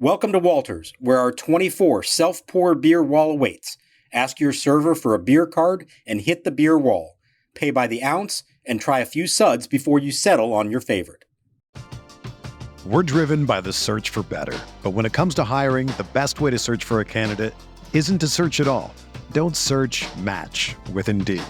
Welcome to Walters, where our 24 self-pour beer wall awaits. Ask your server for a beer card and hit the beer wall. Pay by the ounce and try a few suds before you settle on your favorite. We're driven by the search for better. But when it comes to hiring, the best way to search for a candidate isn't to search at all. Don't search, match with Indeed.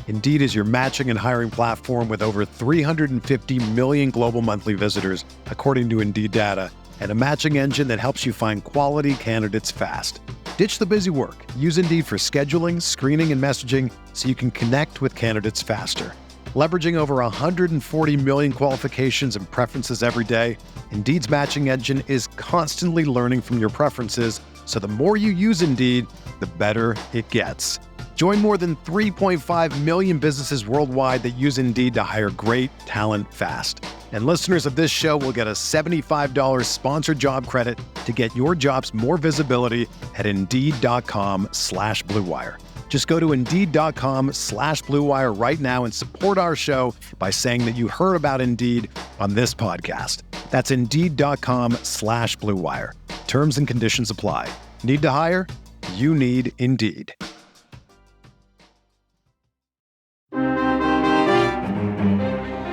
Indeed is your matching and hiring platform with over 350 million global monthly visitors, according to Indeed data, and a matching engine that helps you find quality candidates fast. Ditch the busy work. Use Indeed for scheduling, screening, and messaging so you can connect with candidates faster. Leveraging over 140 million qualifications and preferences every day, Indeed's matching engine is constantly learning from your preferences, so the more you use Indeed, the better it gets. Join more than 3.5 million businesses worldwide that use Indeed to hire great talent fast. And listeners of this show will get a $75 sponsored job credit to get your jobs more visibility at Indeed.com/Blue Wire. Just go to Indeed.com/Blue Wire right now and support our show by saying that you heard about Indeed on this podcast. That's Indeed.com/Blue Wire. Terms and conditions apply. Need to hire? You need Indeed.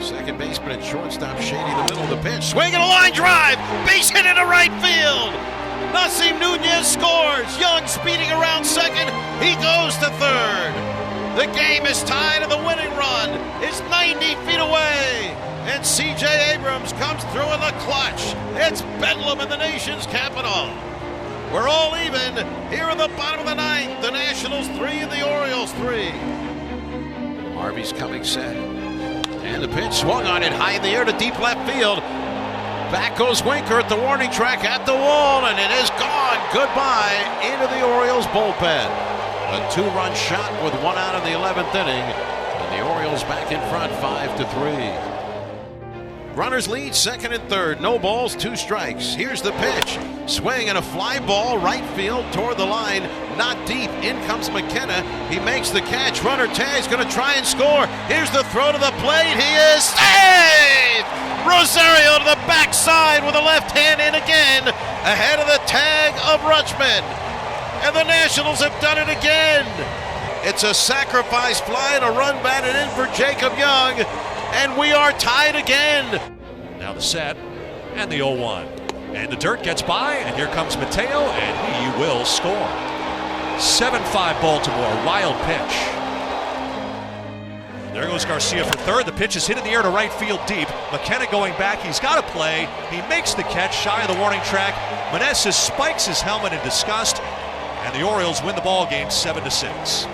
Second baseman and shortstop shading the middle of the pitch. Swinging a line drive. Base hit into right field. Nasim Nunez scores. Young speeding around second. He goes to third. The game is tied and the winning run is 90 feet away. And C.J. Abrams comes through in the clutch. It's bedlam in the nation's capital. We're all even here in the bottom of the ninth. The Nationals 3 and the Orioles 3. Harvey's coming set. And the pitch swung on it high in the air to deep left field. Back goes Winker at the warning track at the wall, and it is gone. Goodbye into the Orioles bullpen. A 2-run shot with 1 out of the 11th inning. And the Orioles back in front 5-3. Runners lead second and third. No balls, 2 strikes. Here's the pitch. Swing and a fly ball right field toward the line. Not deep. In comes McKenna. He makes the catch. Runner tags. Going to try and score. Here's the throw to the plate. He is saved! Rosario to the backside with a left hand in again. Ahead of the tag of Rutschman. And the Nationals have done it again. It's a sacrifice fly and a run batted in for Jacob Young. And we are tied again. Now the set and the 0-1. And the dirt gets by, and here comes Mateo, and he will score. 7-5 Baltimore, wild pitch. There goes Garcia for third. The pitch is hit in the air to right field deep. McKenna going back. He's got to play. He makes the catch shy of the warning track. Meneses spikes his helmet in disgust, and the Orioles win the ball game 7-6.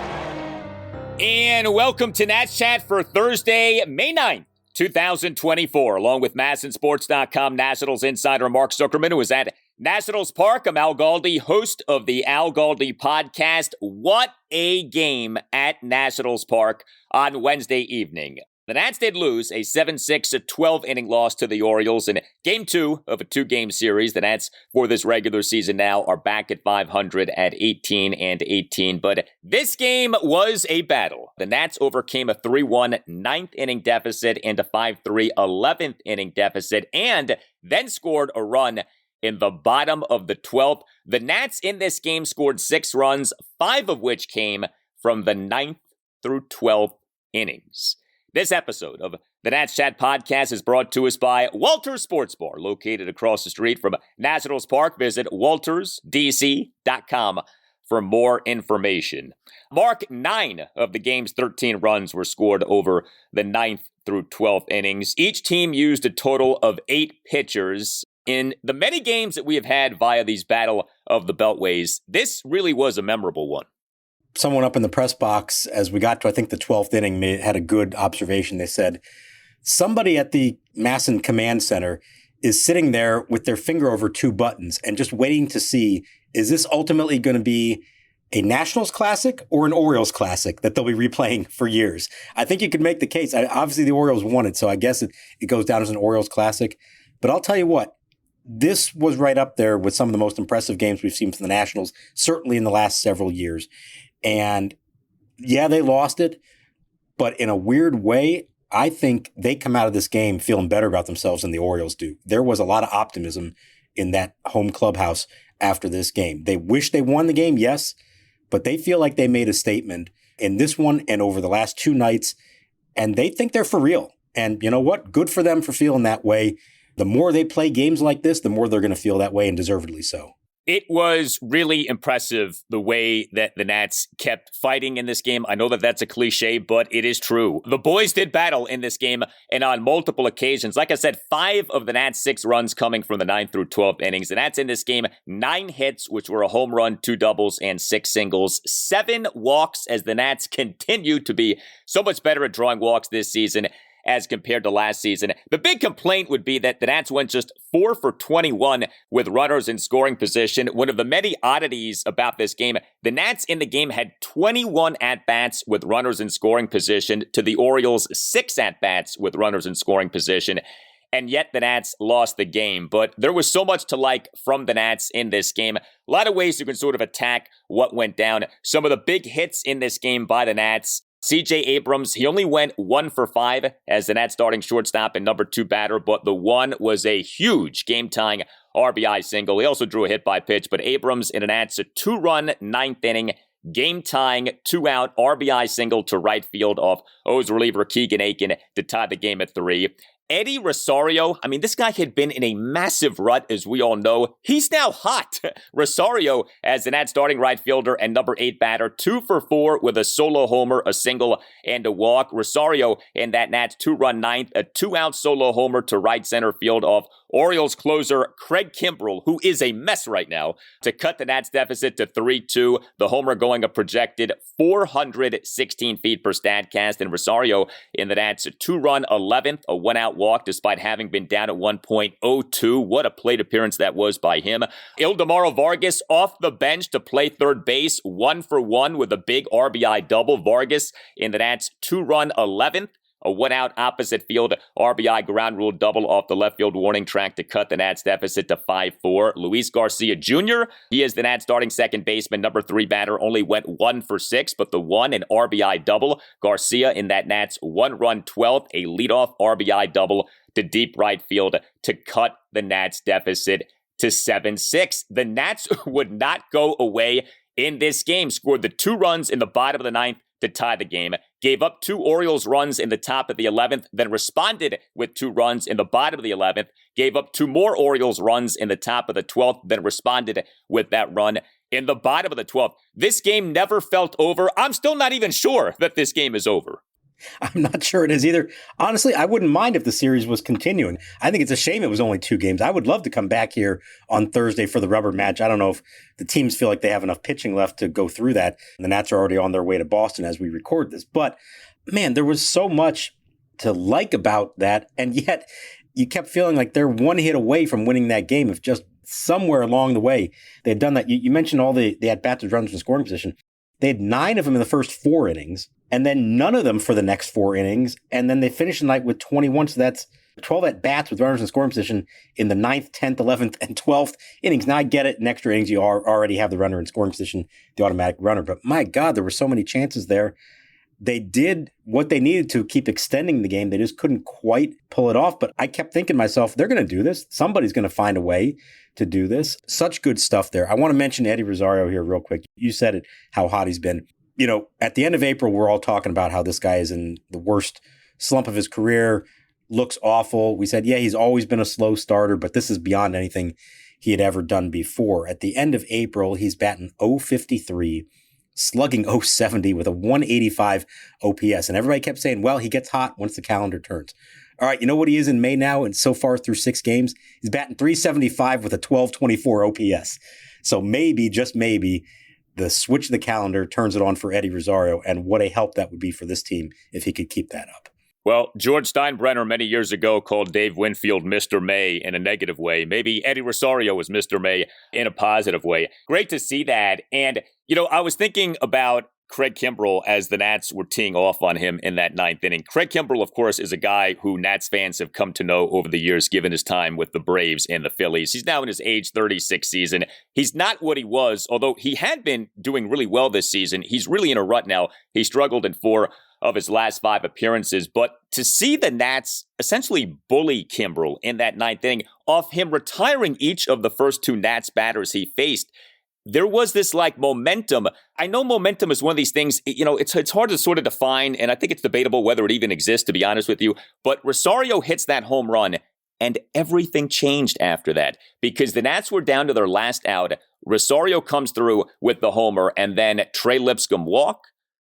And welcome to Nats Chat for Thursday, May 9th, 2024. Along with MASNsports.com Nationals insider Mark Zuckerman, who is at Nationals Park. I'm Al Galdi, host of the Al Galdi podcast. What a game at Nationals Park on Wednesday evening. The Nats did lose a 7-6, 12-inning loss to the Orioles in Game 2 of a 2-game series. The Nats, for this regular season now, are back at 500 at 18-18. But this game was a battle. The Nats overcame a 3-1 ninth-inning deficit and a 5-3 11th-inning deficit, and then scored a run in the bottom of the 12th. The Nats in this game scored 6 runs, 5 of which came from the 9th through 12th innings. This episode of the Nats Chat podcast is brought to us by Walters Sports Bar, located across the street from Nationals Park. Visit waltersdc.com for more information. Mark, 9 of the game's 13 runs were scored over the 9th through 12th innings. Each team used a total of 8 pitchers. In the many games that we have had via these Battle of the Beltways, this really was a memorable one. Someone up in the press box, as we got to, I think, the 12th inning, had a good observation. They said, somebody at the Masson Command Center is sitting there with their finger over 2 buttons and just waiting to see, is this ultimately going to be a Nationals classic or an Orioles classic that they'll be replaying for years? I think you could make the case. Obviously, the Orioles won it, so I guess it goes down as an Orioles classic. But I'll tell you what, this was right up there with some of the most impressive games we've seen from the Nationals, certainly in the last several years. And yeah, they lost it, but in a weird way, I think they come out of this game feeling better about themselves than the Orioles do. There was a lot of optimism in that home clubhouse after this game. They wish they won the game, yes, but they feel like they made a statement in this one and over the last 2 nights, and they think they're for real. And you know what? Good for them for feeling that way. The more they play games like this, the more they're going to feel that way, and deservedly so. It was really impressive the way that the Nats kept fighting in this game. I know that that's a cliche, but it is true. The boys did battle in this game, and on multiple occasions. Like I said, 5 of the Nats' 6 runs coming from the 9th through 12th innings. The Nats in this game, 9 hits, which were a home run, 2 doubles, and 6 singles. 7 walks, as the Nats continue to be so much better at drawing walks this season as compared to last season. The big complaint would be that the Nats went just 4 for 21 with runners in scoring position. One of the many oddities about this game, the Nats in the game had 21 at-bats with runners in scoring position to the Orioles' 6 at-bats with runners in scoring position. And yet the Nats lost the game. But there was so much to like from the Nats in this game. A lot of ways you can sort of attack what went down. Some of the big hits in this game by the Nats, C.J. Abrams, he only went 1 for 5 as the Nats starting shortstop and number 2 batter, but the one was a huge game-tying RBI single. He also drew a hit by pitch, but Abrams in the Nats, a 2-run 9th inning, game-tying 2-out RBI single to right field off O's reliever Keegan Aiken to tie the game at 3. Eddie Rosario, I mean, this guy had been in a massive rut, as we all know. He's now hot. Rosario, as the Nats starting right fielder and number 8 batter, 2 for 4 with a solo homer, a single, and a walk. Rosario in that Nats 2-run 9th, a 2-out solo homer to right center field off Orioles closer Craig Kimbrell, who is a mess right now, to cut the Nats deficit to 3-2. The homer going a projected 416 feet per Statcast. And Rosario in the Nats, a 2-run 11th, a 1-out walk despite having been down at 1.02. What a plate appearance that was by him. Ildemaro Vargas off the bench to play third base, 1 for 1 with a big RBI double. Vargas in the Nats 2-run 11th. A 1-out opposite field RBI ground rule double off the left field warning track to cut the Nats deficit to 5-4. Luis Garcia Jr., he is the Nats starting second baseman, number 3 batter, only went 1 for 6, but the 1 an RBI double. Garcia in that Nats 1-run 12th, a leadoff RBI double to deep right field to cut the Nats deficit to 7-6. The Nats would not go away in this game, scored the 2 runs in the bottom of the 9th to tie the game, gave up 2 Orioles runs in the top of the 11th, then responded with 2 runs in the bottom of the 11th, gave up 2 more Orioles runs in the top of the 12th, then responded with that run in the bottom of the 12th. This game never felt over. I'm still not even sure that this game is over. I'm not sure it is either. Honestly, I wouldn't mind if the series was continuing. I think it's a shame it was only 2 games. I would love to come back here on Thursday for the rubber match. I don't know if the teams feel like they have enough pitching left to go through that. The Nats are already on their way to Boston as we record this. But, man, there was so much to like about that. And yet you kept feeling like they're 1 hit away from winning that game if just somewhere along the way they had done that. You mentioned all the at-bats with runners in scoring position. They had 9 of them in the first 4 innings, and then none of them for the next 4 innings. And then they finished the night with 21. So that's 12 at-bats with runners in scoring position in the 9th, 10th, 11th, and 12th innings. Now I get it. In extra innings, you already have the runner in scoring position, the automatic runner. But my God, there were so many chances there. They did what they needed to keep extending the game. They just couldn't quite pull it off. But I kept thinking to myself, they're going to do this. Somebody's going to find a way to do this. Such good stuff there. I want to mention Eddie Rosario here real quick. You said it, how hot he's been. You know, at the end of April, we're all talking about how this guy is in the worst slump of his career, looks awful. We said, yeah, he's always been a slow starter, but this is beyond anything he had ever done before. At the end of April, he's batting .053, slugging .070 with a 185 OPS. And everybody kept saying, well, he gets hot once the calendar turns. All right, you know what he is in May now? And so far through 6 games, he's batting .375 with a 1224 OPS. So maybe, just maybe, the switch of the calendar turns it on for Eddie Rosario. And what a help that would be for this team if he could keep that up. Well, George Steinbrenner many years ago called Dave Winfield Mr. May in a negative way. Maybe Eddie Rosario was Mr. May in a positive way. Great to see that. And, you know, I was thinking about Craig Kimbrell as the Nats were teeing off on him in that 9th inning. Craig Kimbrell, of course, is a guy who Nats fans have come to know over the years, given his time with the Braves and the Phillies. He's now in his age 36 season. He's not what he was, although he had been doing really well this season. He's really in a rut now. He struggled in 4 of his last 5 appearances. But to see the Nats essentially bully Kimbrel in that 9th inning, off him retiring each of the first 2 Nats batters he faced, there was this momentum. I know momentum is one of these things, it's hard to sort of define, and I think it's debatable whether it even exists, to be honest with you. But Rosario hits that home run, and everything changed after that because the Nats were down to their last out. Rosario comes through with the homer, and then Trey Lipscomb walk,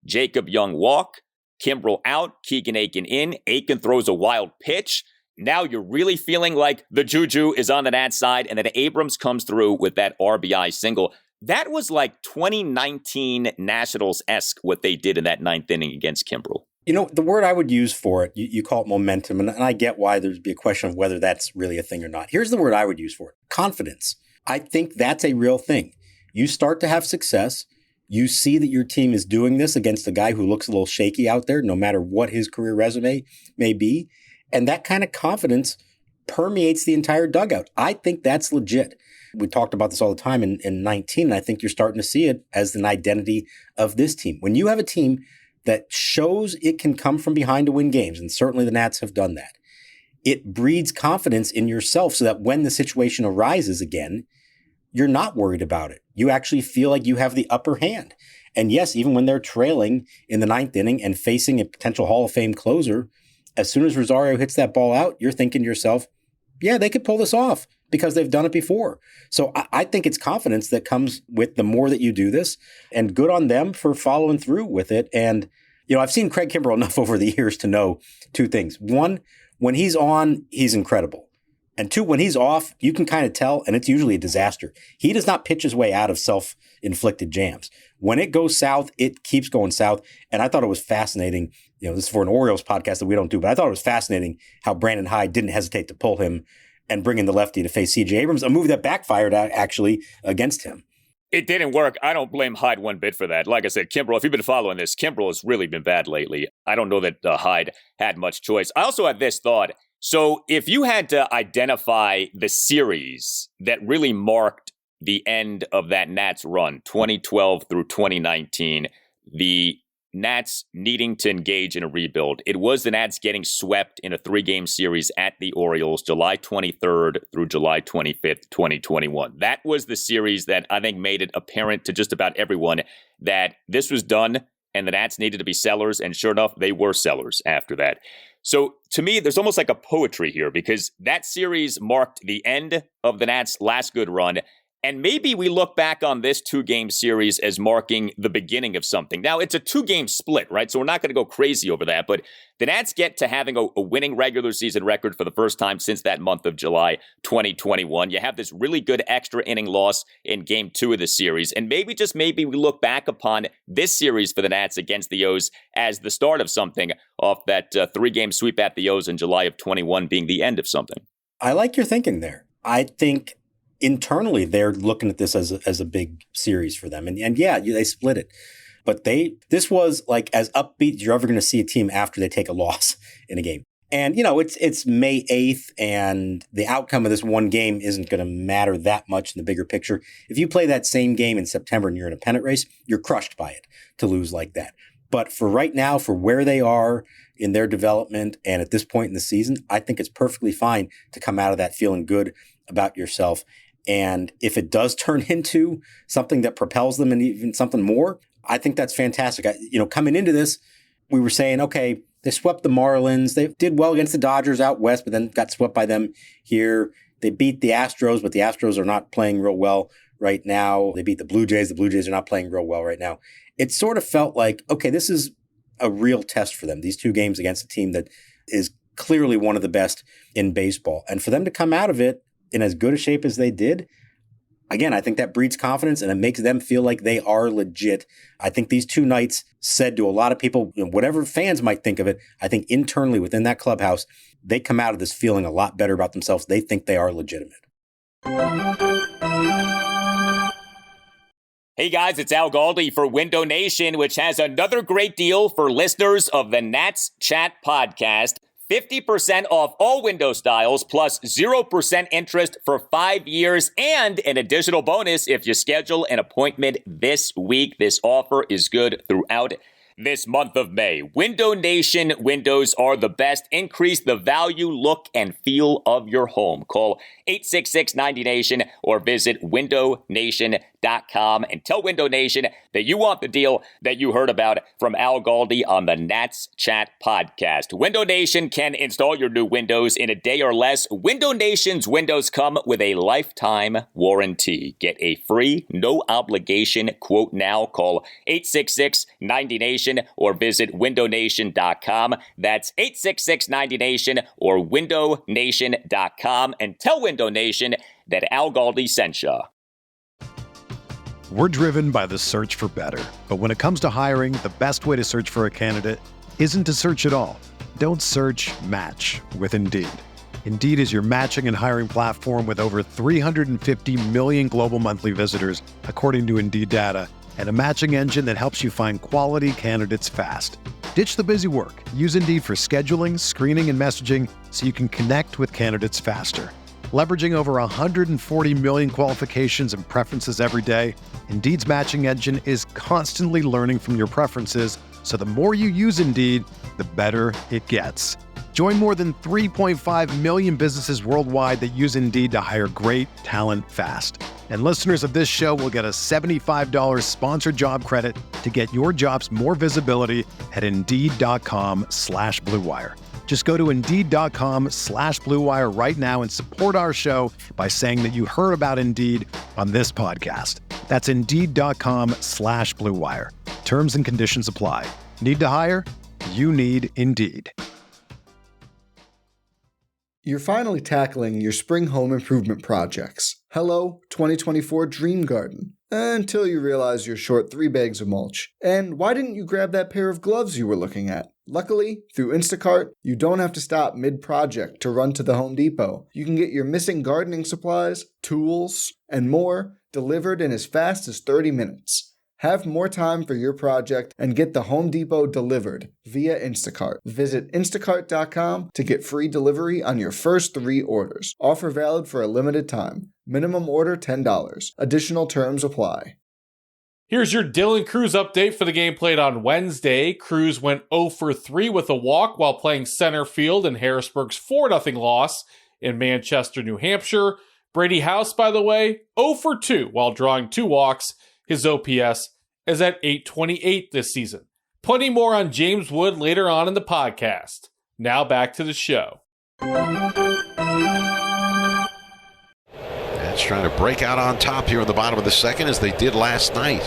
Jacob Young walk, Kimbrel out, Keegan Aiken in. Aiken throws a wild pitch. Now you're really feeling like the juju is on the Nats side, and then Abrams comes through with that RBI single. That was like 2019 Nationals-esque what they did in that 9th inning against Kimbrel. The word I would use for it, you call it momentum, and I get why there'd be a question of whether that's really a thing or not. Here's the word I would use for it: confidence. I think that's a real thing. You start to have success. You see that your team is doing this against a guy who looks a little shaky out there, no matter what his career resume may be. And that kind of confidence permeates the entire dugout. I think that's legit. We talked about this all the time in 19, and I think you're starting to see it as an identity of this team. When you have a team that shows it can come from behind to win games, and certainly the Nats have done that, it breeds confidence in yourself so that when the situation arises again, you're not worried about it. You actually feel like you have the upper hand. And yes, even when they're trailing in the 9th inning and facing a potential Hall of Fame closer, as soon as Rosario hits that ball out, you're thinking to yourself, yeah, they could pull this off because they've done it before. So I think it's confidence that comes with the more that you do this, and good on them for following through with it. And, I've seen Craig Kimbrel enough over the years to know 2 things. 1, when he's on, he's incredible. And 2, when he's off, you can kind of tell, and it's usually a disaster. He does not pitch his way out of self-inflicted jams. When it goes south, it keeps going south. And I thought it was fascinating. This is for an Orioles podcast that we don't do, but I thought it was fascinating how Brandon Hyde didn't hesitate to pull him and bring in the lefty to face C.J. Abrams, a move that backfired actually against him. It didn't work. I don't blame Hyde one bit for that. Like I said, Kimbrel, if you've been following this, Kimbrel has really been bad lately. I don't know that Hyde had much choice. I also had this thought. So if you had to identify the series that really marked the end of that Nats run, 2012 through 2019, the Nats needing to engage in a rebuild, it was the Nats getting swept in a 3-game series at the Orioles, July 23rd through July 25th, 2021. That was the series that I think made it apparent to just about everyone that this was done and the Nats needed to be sellers, and sure enough, they were sellers after that. So to me, there's almost like a poetry here because that series marked the end of the Nats' last good run. And maybe we look back on this 2-game series as marking the beginning of something. Now, it's a 2-game split, right? So we're not going to go crazy over that. But the Nats get to having a winning regular season record for the first time since that month of July 2021. You have this really good extra inning loss in Game 2 of the series. And maybe, just maybe, we look back upon this series for the Nats against the O's as the start of something, off that 3-game sweep at the O's in July of 21 being the end of something. I like your thinking there. I think internally, they're looking at this as a big series for them. And yeah, they split it. But this was like as upbeat as you're ever going to see a team after they take a loss in a game. And, it's May 8th, and the outcome of this one game isn't going to matter that much in the bigger picture. If you play that same game in September and you're in a pennant race, you're crushed by it to lose like that. But for right now, for where they are in their development and at this point in the season, I think it's perfectly fine to come out of that feeling good about yourself. And if it does turn into something that propels them and even something more, I think that's fantastic. Coming into this, we were saying, okay, they swept the Marlins. They did well against the Dodgers out west, but then got swept by them here. They beat the Astros, but the Astros are not playing real well right now. They beat the Blue Jays. The Blue Jays are not playing real well right now. It sort of felt like, okay, this is a real test for them. These 2 games against a team that is clearly one of the best in baseball. And for them to come out of it in as good a shape as they did, again, I think that breeds confidence and it makes them feel like they are legit. I think these 2 nights said to a lot of people, whatever fans might think of it, I think internally within that clubhouse, they come out of this feeling a lot better about themselves. They think they are legitimate. Hey guys, it's Al Galdi for Window Nation, which has another great deal for listeners of the Nats Chat podcast. 50% off all window styles plus 0% interest for 5 years and an additional bonus if you schedule an appointment this week. This offer is good throughout this month of May. Window Nation windows are the best. Increase the value, look, and feel of your home. Call 866-90-NATION or visit windownation.com and tell Window Nation that you want the deal that you heard about from Al Galdi on the Nats Chat podcast. Window Nation can install your new windows in a day or less. Window Nation's windows come with a lifetime warranty. Get a free, no obligation quote now. Call 866-90-NATION or visit windownation.com. That's 866-90-NATION or windownation.com and tell Window Nation that Al Galdi sent you. We're driven by the search for better. But when it comes to hiring, the best way to search for a candidate isn't to search at all. Don't search, match with Indeed. Indeed is your matching and hiring platform with over 350 million global monthly visitors, according to Indeed data, and a matching engine that helps you find quality candidates fast. Ditch the busy work. Use Indeed for scheduling, screening, and messaging so you can connect with candidates faster. Leveraging over 140 million qualifications and preferences every day, Indeed's matching engine is constantly learning from your preferences, so the more you use Indeed, the better it gets. Join more than 3.5 million businesses worldwide that use Indeed to hire great talent fast. And listeners of this show will get a $75 sponsored job credit to get your jobs more visibility at Indeed.com/Blue Wire. Just go to Indeed.com/Blue Wire right now and support our show by saying that you heard about Indeed on this podcast. That's Indeed.com/Blue Wire. Terms and conditions apply. Need to hire? You need Indeed. You're finally tackling your spring home improvement projects. Hello, 2024 Dream Garden. Until you realize you're short 3 bags of mulch. And why didn't you grab that pair of gloves you were looking at? Luckily, through Instacart, you don't have to stop mid-project to run to the Home Depot. You can get your missing gardening supplies, tools, and more delivered in as fast as 30 minutes. Have more time for your project and get the Home Depot delivered via Instacart. Visit instacart.com to get free delivery on your first 3 orders. Offer valid for a limited time. Minimum order $10. Additional terms apply. Here's your Dylan Cruz update for the game played on Wednesday. Cruz went 0 for 3 with a walk while playing center field in Harrisburg's 4-0 loss in Manchester, New Hampshire. Brady House, by the way, 0 for 2 while drawing 2 walks. His OPS is at .828 this season. Plenty more on James Wood later on in the podcast. Now back to the show. That's trying to break out on top here in the bottom of the second as they did last night.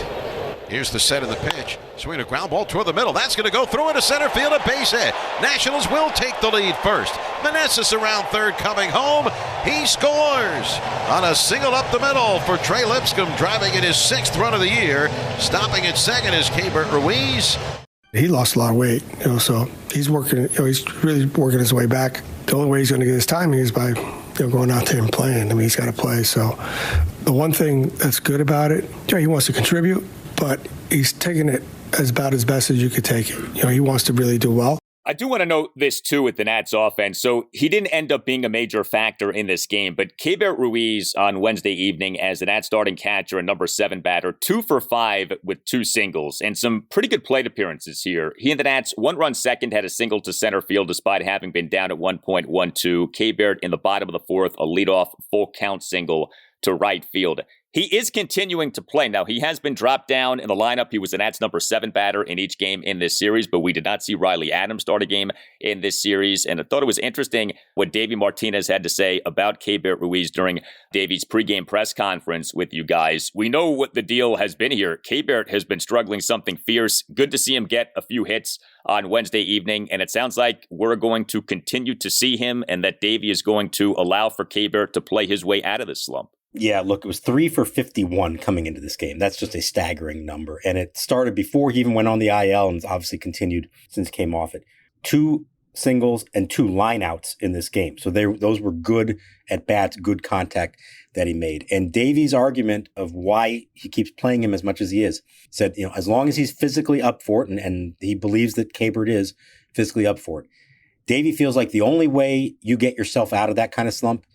Here's the set of the pitch. Swing a ground ball toward the middle. That's going to go through into center field, a base hit. Nationals will take the lead first. Meneses around third coming home. He scores on a single up the middle for Trey Lipscomb, driving in his 6th run of the year. Stopping at second is Keibert Ruiz. He lost a lot of weight, so he's working. He's really working his way back. The only way he's going to get his timing is by going out there and playing. I mean, he's got to play. So the one thing that's good about it, he wants to contribute, but he's taking it about as best as you could take it. He wants to really do well. I do want to note this, too, with the Nats offense. So he didn't end up being a major factor in this game, but Keibert Ruiz on Wednesday evening as the Nats starting catcher and number 7 batter, 2 for 5 with 2 singles and some pretty good plate appearances here. He and the Nats, 1-run second, had a single to center field despite having been down at 1.12. Keibert in the bottom of the 4th, a leadoff full count single to right field. He is continuing to play. Now, he has been dropped down in the lineup. He was the Nats' number 7 batter in each game in this series, but we did not see Riley Adams start a game in this series. And I thought it was interesting what Davey Martinez had to say about Keibert Ruiz during Davey's pregame press conference with you guys. We know what the deal has been here. Keibert has been struggling something fierce. Good to see him get a few hits on Wednesday evening, and it sounds like we're going to continue to see him and that Davey is going to allow for Keibert to play his way out of this slump. Yeah, look, it was 3 for 51 coming into this game. That's just a staggering number. And it started before he even went on the IL and obviously continued since he came off it. 2 singles and 2 lineouts in this game. So those were good at-bats, good contact that he made. And Davey's argument of why he keeps playing him as much as he is said, as long as he's physically up for it, and he believes that Keibert is physically up for it, Davey feels like the only way you get yourself out of that kind of slump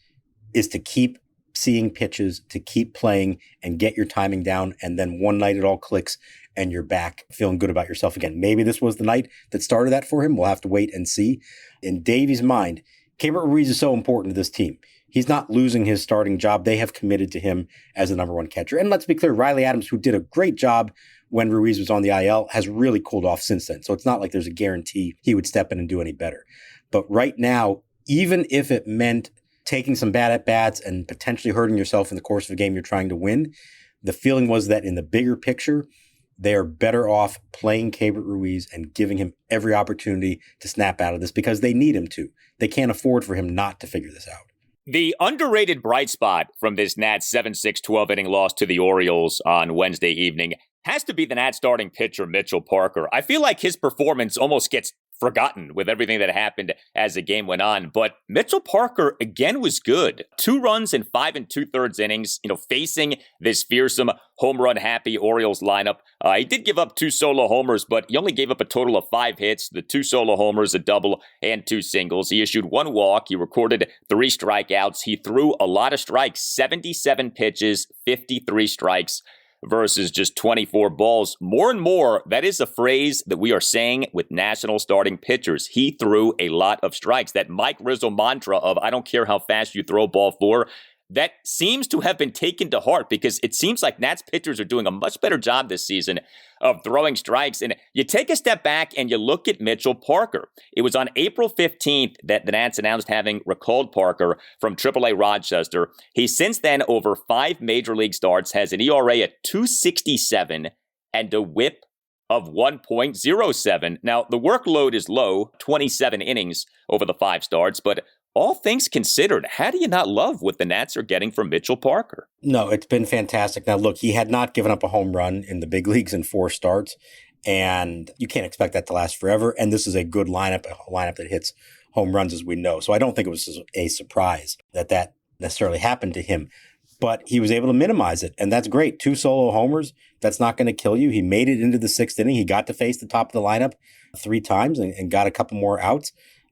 is to keep seeing pitches, to keep playing and get your timing down. And then one night it all clicks and you're back feeling good about yourself again. Maybe this was the night that started that for him. We'll have to wait and see. In Davey's mind, Keibert Ruiz is so important to this team. He's not losing his starting job. They have committed to him as the number one catcher. And let's be clear, Riley Adams, who did a great job when Ruiz was on the IL, has really cooled off since then. So it's not like there's a guarantee he would step in and do any better. But right now, even if it meant taking some bad at-bats and potentially hurting yourself in the course of a game you're trying to win, the feeling was that in the bigger picture, they are better off playing Keibert Ruiz and giving him every opportunity to snap out of this because they need him to. They can't afford for him not to figure this out. The underrated bright spot from this Nats 7-6 12-inning loss to the Orioles on Wednesday evening has to be the Nats starting pitcher, Mitchell Parker. I feel like his performance almost gets forgotten with everything that happened as the game went on. But Mitchell Parker, again, was good. 2 runs in 5 2/3 innings, facing this fearsome home run happy Orioles lineup. He did give up 2 solo homers, but he only gave up a total of 5 hits, the 2 solo homers, a double, and 2 singles. He issued 1 walk. He recorded 3 strikeouts. He threw a lot of strikes, 77 pitches, 53 strikes. Versus just 24 balls. More and more, that is a phrase that we are saying with national starting pitchers. He threw a lot of strikes. That Mike Rizzo mantra of, I don't care how fast you throw ball 4, that seems to have been taken to heart because it seems like Nats pitchers are doing a much better job this season of throwing strikes. And you take a step back and you look at Mitchell Parker. It was on April 15th that the Nats announced having recalled Parker from AAA Rochester. He since then, over 5 major league starts, has an ERA at 2.67 and a whip of 1.07. Now, the workload is low, 27 innings over the 5 starts, but all things considered, how do you not love what the Nats are getting from Mitchell Parker? No, it's been fantastic. Now, look, he had not given up a home run in the big leagues in 4 starts, and you can't expect that to last forever. And this is a good lineup, a lineup that hits home runs, as we know. So I don't think it was a surprise that necessarily happened to him. But he was able to minimize it, and that's great. 2 solo homers, that's not going to kill you. He made it into the 6th inning. He got to face the top of the lineup 3 times and got a couple more outs.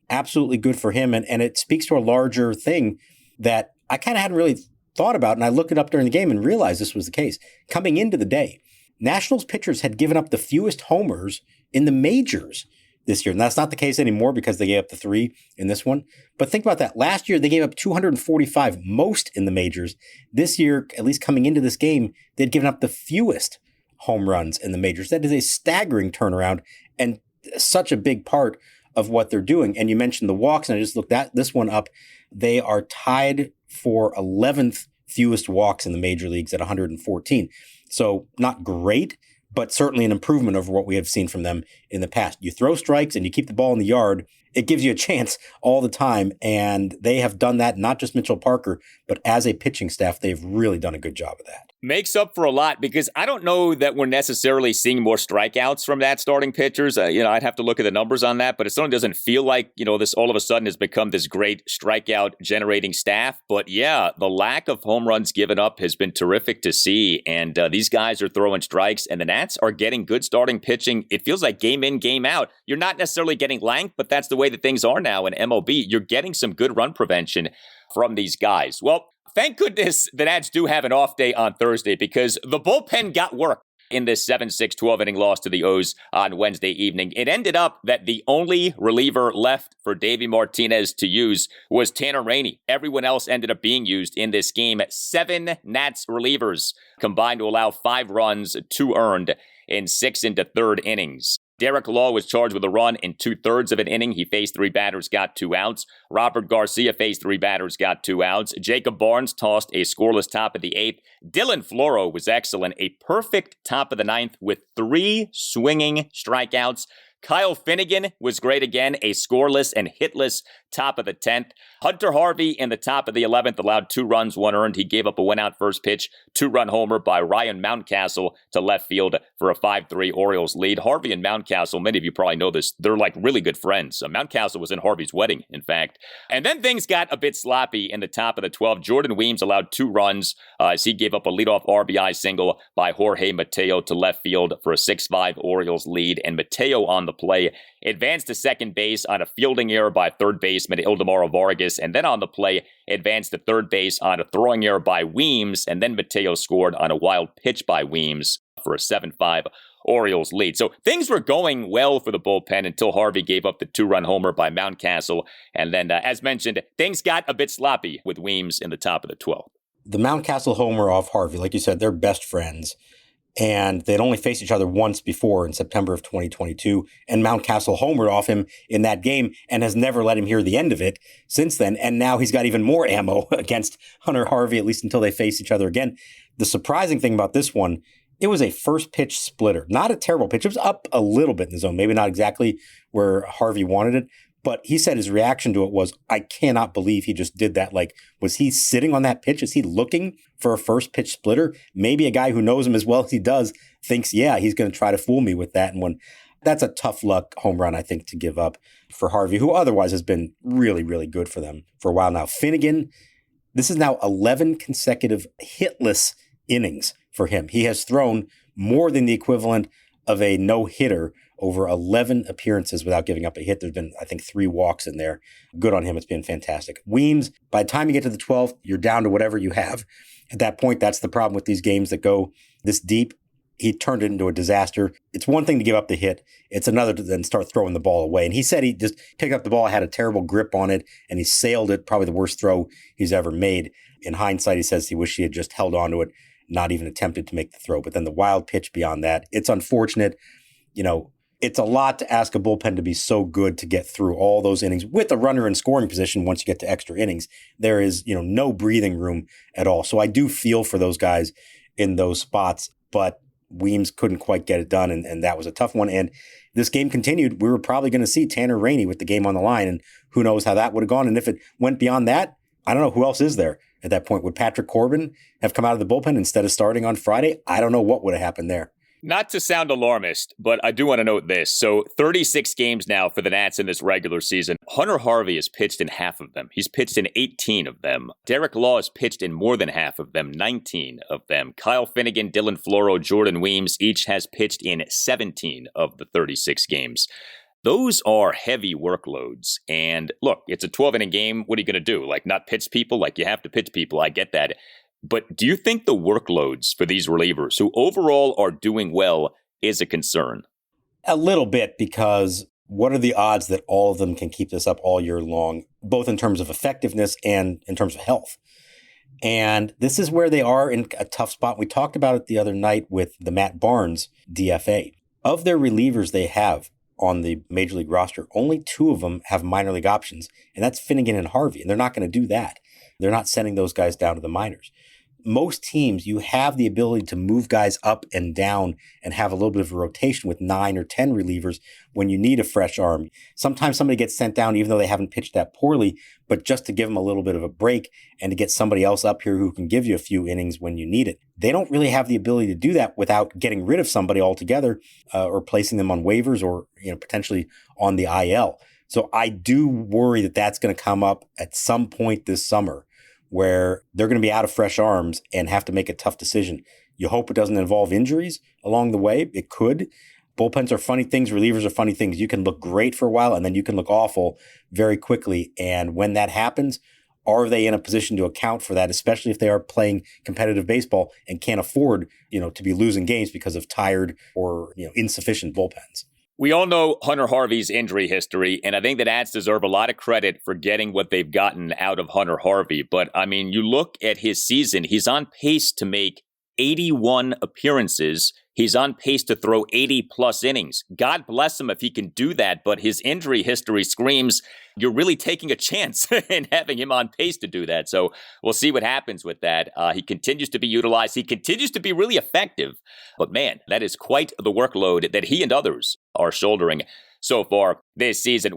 Absolutely good for him. And it speaks to a larger thing that I kind of hadn't really thought about. And I looked it up during the game and realized this was the case. Coming into the day, Nationals pitchers had given up the fewest homers in the majors this year. And that's not the case anymore because they gave up the 3 in this one. But think about that. Last year, they gave up 245, most in the majors. This year, at least coming into this game, they'd given up the fewest home runs in the majors. That is a staggering turnaround and such a big part of what they're doing. And you mentioned the walks, and I just looked this one up. They are tied for 11th fewest walks in the major leagues at 114. So not great, but certainly an improvement over what we have seen from them in the past. You throw strikes and you keep the ball in the yard, it gives you a chance all the time. And they have done that, not just Mitchell Parker, but as a pitching staff, they've really done a good job of that. Makes up for a lot because I don't know that we're necessarily seeing more strikeouts from that starting pitchers. I'd have to look at the numbers on that, but it certainly doesn't feel like, this all of a sudden has become this great strikeout generating staff. But yeah, the lack of home runs given up has been terrific to see. And these guys are throwing strikes and the Nats are getting good starting pitching. It feels like game in, game out. You're not necessarily getting length, but that's the way that things are now in MLB. You're getting some good run prevention from these guys. Well, thank goodness the Nats do have an off day on Thursday because the bullpen got work in this 7-6 12-inning loss to the O's on Wednesday evening. It ended up that the only reliever left for Davey Martinez to use was Tanner Rainey. Everyone else ended up being used in this game. 7 Nats relievers combined to allow 5 runs, 2 earned in 6 1/3 innings. Derek Law was charged with a run in 2/3 of an inning. He faced 3 batters, got 2 outs. Robert Garcia faced 3 batters, got 2 outs. Jacob Barnes tossed a scoreless top of the 8th. Dylan Floro was excellent. A perfect top of the 9th with 3 swinging strikeouts. Kyle Finnegan was great again, a scoreless and hitless top of the 10th. Hunter Harvey in the top of the 11th allowed 2 runs, 1 earned. He gave up a one-out first pitch, 2-run homer by Ryan Mountcastle to left field for a 5-3 Orioles lead. Harvey and Mountcastle, many of you probably know this, they're like really good friends. Mountcastle was in Harvey's wedding, in fact. And then things got a bit sloppy in the top of the 12th. Jordan Weems allowed 2 runs as he gave up a leadoff RBI single by Jorge Mateo to left field for a 6-5 Orioles lead. And Mateo on the the play, advanced to second base on a fielding error by third baseman Ildemaro Vargas, and then on the play, advanced to third base on a throwing error by Weems, and then Mateo scored on a wild pitch by Weems for a 7-5 Orioles lead. So things were going well for the bullpen until Harvey gave up the 2-run homer by Mountcastle. And then, as mentioned, things got a bit sloppy with Weems in the top of the 12th. The Mountcastle homer off Harvey, like you said, they're best friends. And they'd only faced each other once before in September of 2022. And Mountcastle homered off him in that game and has never let him hear the end of it since then. And now he's got even more ammo against Hunter Harvey, at least until they face each other again. The surprising thing about this one, it was a first pitch splitter. Not a terrible pitch. It was up a little bit in the zone, maybe not exactly where Harvey wanted it. But he said his reaction to it was, I cannot believe he just did that. Like, was he sitting on that pitch? Is he looking for a first pitch splitter? Maybe a guy who knows him as well as he does thinks, yeah, he's going to try to fool me with that. And when that's a tough luck home run, I think, to give up for Harvey, who otherwise has been really, really good for them for a while now. Finnegan, this is now 11 consecutive hitless innings for him. He has thrown more than the equivalent of a no-hitter over 11 appearances without giving up a hit. There's been, I think, 3 walks in there. Good on him. It's been fantastic. Weems, by the time you get to the 12th, you're down to whatever you have. At that point, that's the problem with these games that go this deep. He turned it into a disaster. It's one thing to give up the hit. It's another to then start throwing the ball away. And he said he just picked up the ball, had a terrible grip on it, and he sailed it, probably the worst throw he's ever made. In hindsight, he says he wished he had just held on to it, not even attempted to make the throw. But then the wild pitch beyond that, it's unfortunate. You know, it's a lot to ask a bullpen to be so good to get through all those innings with a runner in scoring position. Once you get to extra innings, there is, no breathing room at all. So I do feel for those guys in those spots, but Weems couldn't quite get it done. And that was a tough one. And this game continued. We were probably going to see Tanner Rainey with the game on the line, and who knows how that would have gone. And if it went beyond that, I don't know who else is there at that point. Would Patrick Corbin have come out of the bullpen instead of starting on Friday? I don't know what would have happened there. Not to sound alarmist, but I do want to note this. So 36 games now for the Nats in this regular season. Hunter Harvey has pitched in half of them. He's pitched in 18 of them. Derek Law has pitched in more than half of them, 19 of them. Kyle Finnegan, Dylan Floro, Jordan Weems each has pitched in 17 of the 36 games. Those are heavy workloads. And look, it's a 12-inning game. What are you going to do? Like, not pitch people? Like, you have to pitch people. I get that. But do you think the workloads for these relievers, who overall are doing well, is a concern? A little bit, because what are the odds that all of them can keep this up all year long, both in terms of effectiveness and in terms of health? And this is where they are in a tough spot. We talked about it the other night with the Matt Barnes DFA. Of their relievers they have on the Major League roster, only 2 of them have minor league options, and that's Finnegan and Harvey, and they're not going to do that. They're not sending those guys down to the minors. Most teams, you have the ability to move guys up and down and have a little bit of a rotation with 9 or 10 relievers when you need a fresh arm. Sometimes somebody gets sent down even though they haven't pitched that poorly, but just to give them a little bit of a break and to get somebody else up here who can give you a few innings when you need it. They don't really have the ability to do that without getting rid of somebody altogether or placing them on waivers or potentially on the IL. So I do worry that that's going to come up at some point this summer, where they're going to be out of fresh arms and have to make a tough decision. You hope it doesn't involve injuries along the way. It could. Bullpens are funny things. Relievers are funny things. You can look great for a while, and then you can look awful very quickly. And when that happens, are they in a position to account for that, especially if they are playing competitive baseball and can't afford, to be losing games because of tired or, insufficient bullpens? We all know Hunter Harvey's injury history, and I think the Nats deserve a lot of credit for getting what they've gotten out of Hunter Harvey. But, you look at his season, he's on pace to make 81 appearances. He's on pace to throw 80-plus innings. God bless him if he can do that, but his injury history screams you're really taking a chance in having him on pace to do that. So we'll see what happens with that. He continues to be utilized. He continues to be really effective. But, man, that is quite the workload that he and others are shouldering so far this season.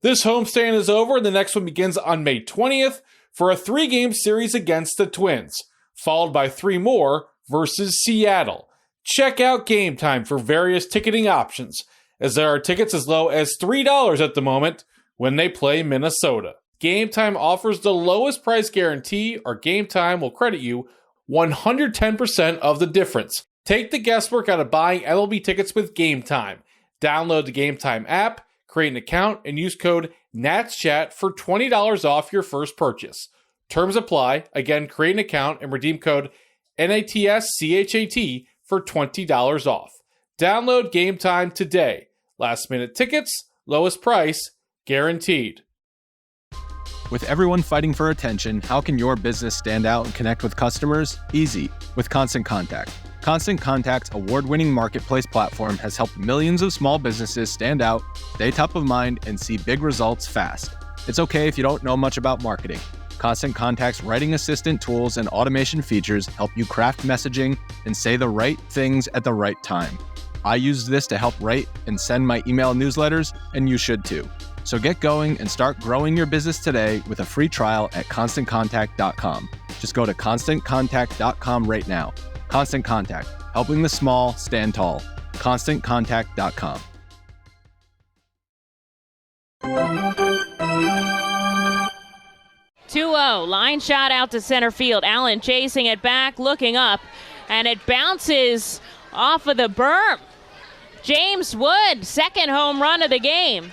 This homestand is over, and the next one begins on May 20th for a 3-game series against the Twins, followed by 3 more versus Seattle. Check out Game Time for various ticketing options, as there are tickets as low as $3 at the moment when they play Minnesota. Game Time offers the lowest price guarantee, or Game Time will credit you 110% of the difference. Take the guesswork out of buying MLB tickets with Game Time. Download the Game Time app, create an account, and use code NATSCHAT for $20 off your first purchase. Terms apply. Again, create an account and redeem code NATSCHAT for $20 off. Download Game Time today. Last minute tickets, lowest price, guaranteed. With everyone fighting for attention, how can your business stand out and connect with customers? Easy, with Constant Contact. Constant Contact's award-winning marketplace platform has helped millions of small businesses stand out, stay top of mind, and see big results fast. It's okay if you don't know much about marketing. Constant Contact's writing assistant tools and automation features help you craft messaging and say the right things at the right time. I used this to help write and send my email newsletters, and you should too. So get going and start growing your business today with a free trial at ConstantContact.com. Just go to ConstantContact.com right now. Constant Contact, helping the small stand tall. ConstantContact.com. 2-0, line shot out to center field. Allen chasing it back, looking up, and it bounces off of the berm. James Wood, second home run of the game.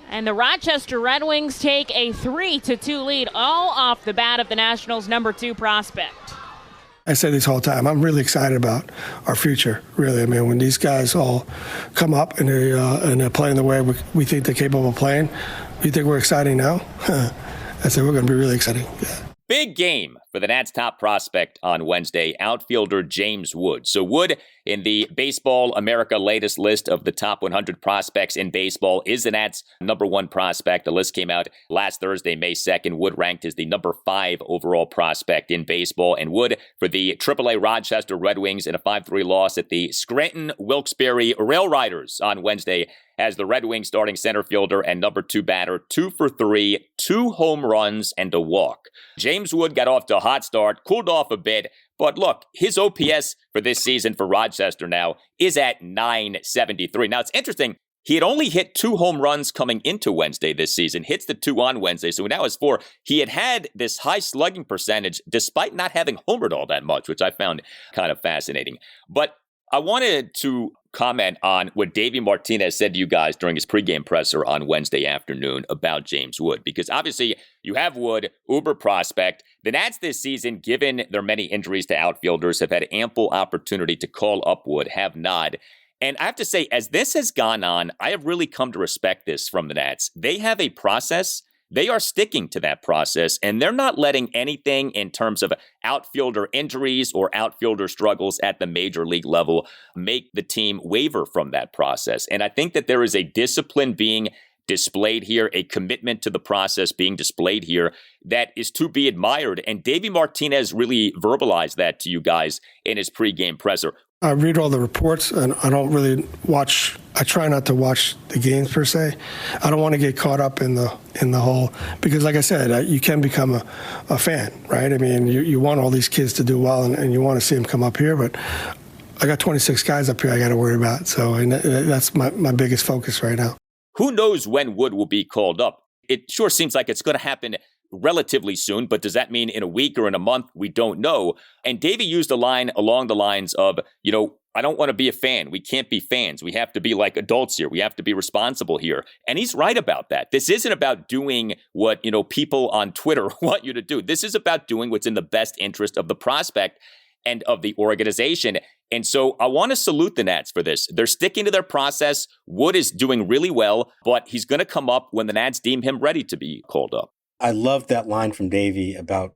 And the Rochester Red Wings take a 3-2 lead, all off the bat of the Nationals' number 2 prospect. I say this whole time, I'm really excited about our future, really. I mean, when these guys all come up and they're playing the way we think they're capable of playing, you think we're exciting now? I say we're going to be really exciting. Yeah. Big game for the Nats' top prospect on Wednesday, outfielder James Wood. So Wood, in the Baseball America latest list of the top 100 prospects in baseball, is the Nats' number 1 prospect. The list came out last Thursday, May 2nd. Wood ranked as the number 5 overall prospect in baseball. And Wood for the AAA Rochester Red Wings in a 5-3 loss at the Scranton Wilkes-Barre Rail Riders on Wednesday as the Red Wings starting center fielder and number 2 batter, 2 for 3, 2 home runs, and a walk. James Wood got off to a hot start, cooled off a bit, but look, his OPS for this season for Rochester now is at .973. Now, it's interesting. He had only hit 2 home runs coming into Wednesday this season, hits the 2 on Wednesday, so now it's 4. He had this high slugging percentage despite not having homered all that much, which I found kind of fascinating. But I wanted to comment on what Davey Martinez said to you guys during his pregame presser on Wednesday afternoon about James Wood, because obviously you have Wood, uber prospect. The Nats this season, given their many injuries to outfielders, have had ample opportunity to call up Wood, have not. And I have to say, as this has gone on, I have really come to respect this from the Nats. They have a process. They are sticking to that process, and they're not letting anything in terms of outfielder injuries or outfielder struggles at the major league level make the team waver from that process. And I think that there is a discipline being displayed here, a commitment to the process being displayed here that is to be admired. And Davey Martinez really verbalized that to you guys in his pregame presser. I read all the reports, and I don't really watch. I try not to watch the games per se. I don't want to get caught up in the whole, because like I said, you can become a fan, right? I mean, you want all these kids to do well, and you want to see them come up here, but I got 26 guys up here I got to worry about. So and that's my biggest focus right now. Who knows when Wood will be called up? It sure seems like it's going to happen relatively soon, but does that mean in a week or in a month? We don't know. And Davey used a line along the lines of, I don't want to be a fan. We can't be fans. We have to be like adults here. We have to be responsible here. And he's right about that. This isn't about doing what, people on Twitter want you to do. This is about doing what's in the best interest of the prospect and of the organization. And so I want to salute the Nats for this. They're sticking to their process. Wood is doing really well, but he's going to come up when the Nats deem him ready to be called up. I love that line from Davey about,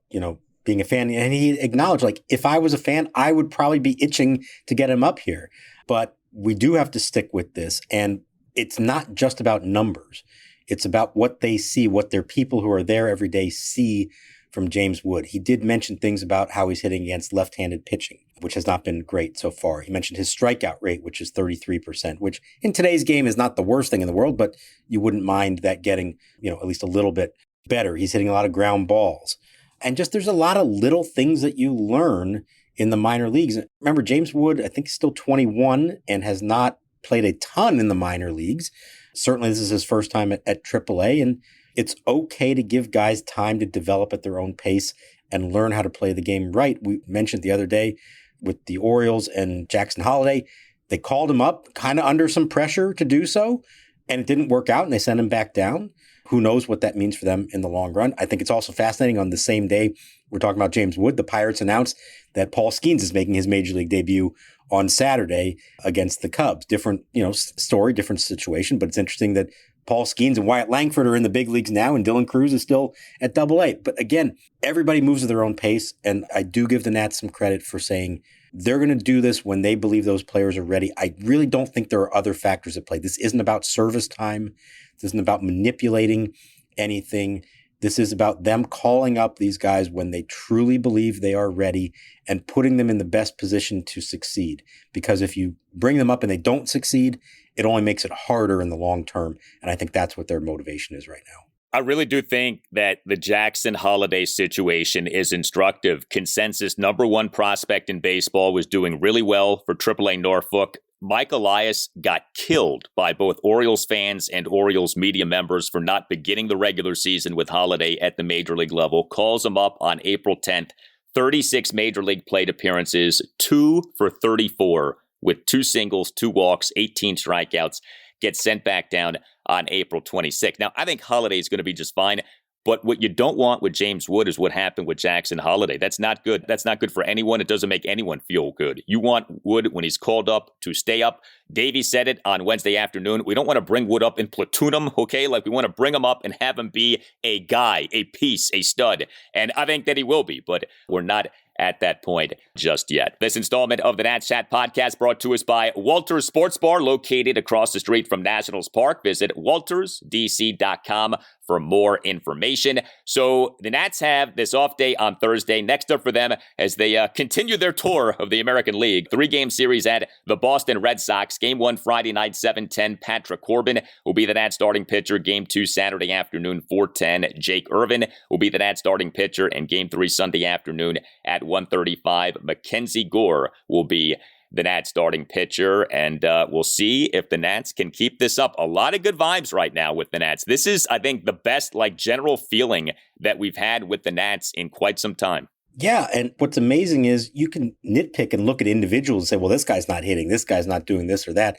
being a fan. And he acknowledged, if I was a fan, I would probably be itching to get him up here. But we do have to stick with this. And it's not just about numbers. It's about what they see, what their people who are there every day see from James Wood. He did mention things about how he's hitting against left-handed pitching, which has not been great so far. He mentioned his strikeout rate, which is 33%, which in today's game is not the worst thing in the world, but you wouldn't mind that getting, at least a little bit better. He's hitting a lot of ground balls. And just there's a lot of little things that you learn in the minor leagues. Remember, James Wood, I think, is still 21 and has not played a ton in the minor leagues. Certainly, this is his first time at AAA, and it's okay to give guys time to develop at their own pace and learn how to play the game right. We mentioned the other day, with the Orioles and Jackson Holliday. They called him up kind of under some pressure to do so, and it didn't work out, and they sent him back down. Who knows what that means for them in the long run? I think it's also fascinating on the same day we're talking about James Wood, the Pirates announced that Paul Skeens is making his major league debut on Saturday against the Cubs. Different, story, different situation, but it's interesting that Paul Skeens and Wyatt Langford are in the big leagues now, and Dylan Cruz is still at AA. But again, everybody moves at their own pace, and I do give the Nats some credit for saying they're going to do this when they believe those players are ready. I really don't think there are other factors at play. This isn't about service time. This isn't about manipulating anything. This is about them calling up these guys when they truly believe they are ready and putting them in the best position to succeed. Because if you bring them up and they don't succeed, it only makes it harder in the long term. And I think that's what their motivation is right now. I really do think that the Jackson Holliday situation is instructive. Consensus number one prospect in baseball, was doing really well for AAA Norfolk. Mike Elias got killed by both Orioles fans and Orioles media members for not beginning the regular season with Holliday at the major league level. Calls him up on April 10th. 36 major league plate appearances, 2 for 34 with 2 singles, 2 walks, 18 strikeouts. Gets sent back down on April 26th. Now, I think Holliday is going to be just fine. But what you don't want with James Wood is what happened with Jackson Holliday. That's not good. That's not good for anyone. It doesn't make anyone feel good. You want Wood, when he's called up, to stay up. Davey said it on Wednesday afternoon. We don't want to bring Wood up and platoon him, okay? Like, we want to bring him up and have him be a guy, a piece, a stud. And I think that he will be, but we're not at that point just yet. This installment of the Nats Chat podcast brought to us by Walters Sports Bar, located across the street from Nationals Park. Visit waltersdc.com for more information. So the Nats have this off day on Thursday. Next up for them as they continue their tour of the American League. 3-game series at the Boston Red Sox. Game 1 Friday night, 7:10. Patrick Corbin will be the Nats starting pitcher. Game 2 Saturday afternoon, 4:10. Jake Irvin will be the Nats starting pitcher. And Game 3 Sunday afternoon at 1:35. Mackenzie Gore will be the Nats starting pitcher, and we'll see if the Nats can keep this up. A lot of good vibes right now with the Nats. This is, I think, the best general feeling that we've had with the Nats in quite some time. Yeah, and what's amazing is you can nitpick and look at individuals and say, well, this guy's not hitting, this guy's not doing this or that,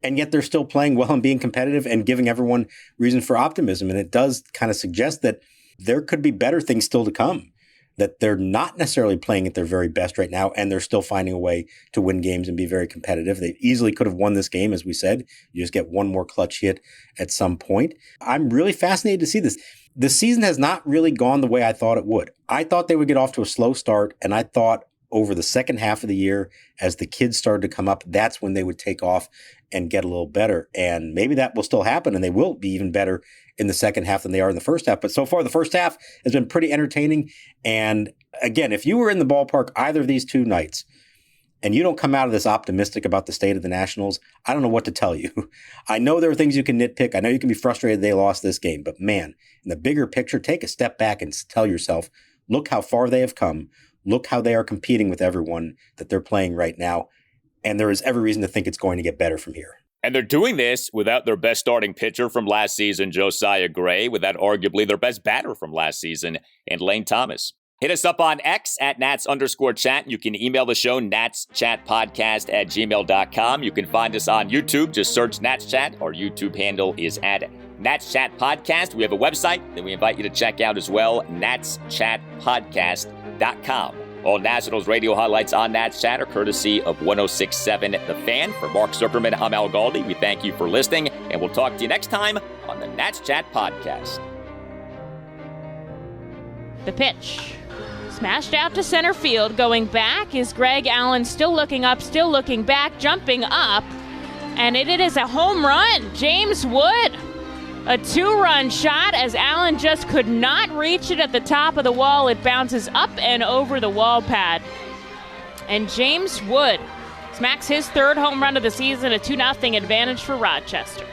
and yet they're still playing well and being competitive and giving everyone reason for optimism. And it does kind of suggest that there could be better things still to come, that they're not necessarily playing at their very best right now, and they're still finding a way to win games and be very competitive. They easily could have won this game, as we said. You just get one more clutch hit at some point. I'm really fascinated to see this. The season has not really gone the way I thought it would. I thought they would get off to a slow start, and I thought over the second half of the year, as the kids started to come up, that's when they would take off and get a little better. And maybe that will still happen, and they will be even better in the second half than they are in the first half. But so far, the first half has been pretty entertaining. And again, if you were in the ballpark either of these two nights and you don't come out of this optimistic about the state of the Nationals, I don't know what to tell you. I know there are things you can nitpick. I know you can be frustrated they lost this game. But man, in the bigger picture, take a step back and tell yourself, look how far they have come. Look how they are competing with everyone that they're playing right now. And there is every reason to think it's going to get better from here. And they're doing this without their best starting pitcher from last season, Josiah Gray, without arguably their best batter from last season, and Lane Thomas. Hit us up on X at Nats_chat. You can email the show, natschatpodcast@gmail.com. You can find us on YouTube. Just search Nats Chat. Our YouTube handle is at Nats Chat Podcast. We have a website that we invite you to check out as well, natschatpodcast.com. All Nationals radio highlights on Nats Chat are courtesy of 106.7 The Fan. For Mark Zuckerman, I'm Al Galdi. We thank you for listening, and we'll talk to you next time on the Nats Chat Podcast. The pitch. Smashed out to center field. Going back is Greg Allen, still looking up, still looking back, jumping up. And it is a home run. James Wood. A 2-run shot as Allen just could not reach it at the top of the wall. It bounces up and over the wall pad. And James Wood smacks his 3rd home run of the season, a 2-0 advantage for Rochester.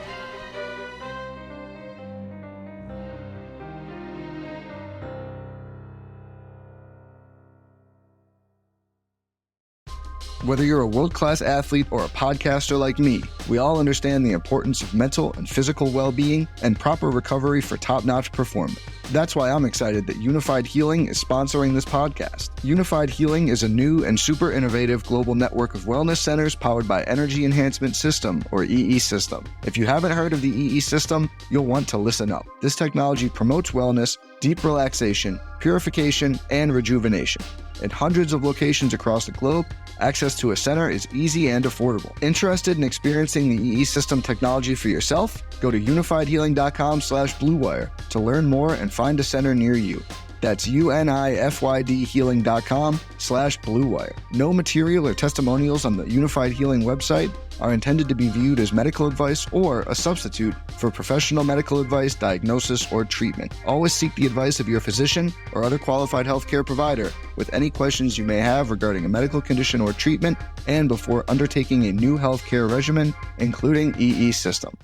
Whether you're a world-class athlete or a podcaster like me, We all understand the importance of mental and physical well-being and proper recovery for top-notch performance. That's why I'm excited that Unified Healing is sponsoring this podcast. Unified Healing is a new and super innovative global network of wellness centers powered by Energy Enhancement System, or EE System. If you haven't heard of the EE System, you'll want to listen up. This technology promotes wellness, deep relaxation, purification, and rejuvenation. In hundreds of locations across the globe, access to a center is easy and affordable. Interested in experiencing the EE System technology for yourself? Go to unifiedhealing.com/bluewire to learn more and find a center near you. That's unifydhealing.com/bluewire. No material or testimonials on the Unified Healing website are intended to be viewed as medical advice or a substitute for professional medical advice, diagnosis, or treatment. Always seek the advice of your physician or other qualified healthcare provider with any questions you may have regarding a medical condition or treatment and before undertaking a new healthcare regimen, including EE System.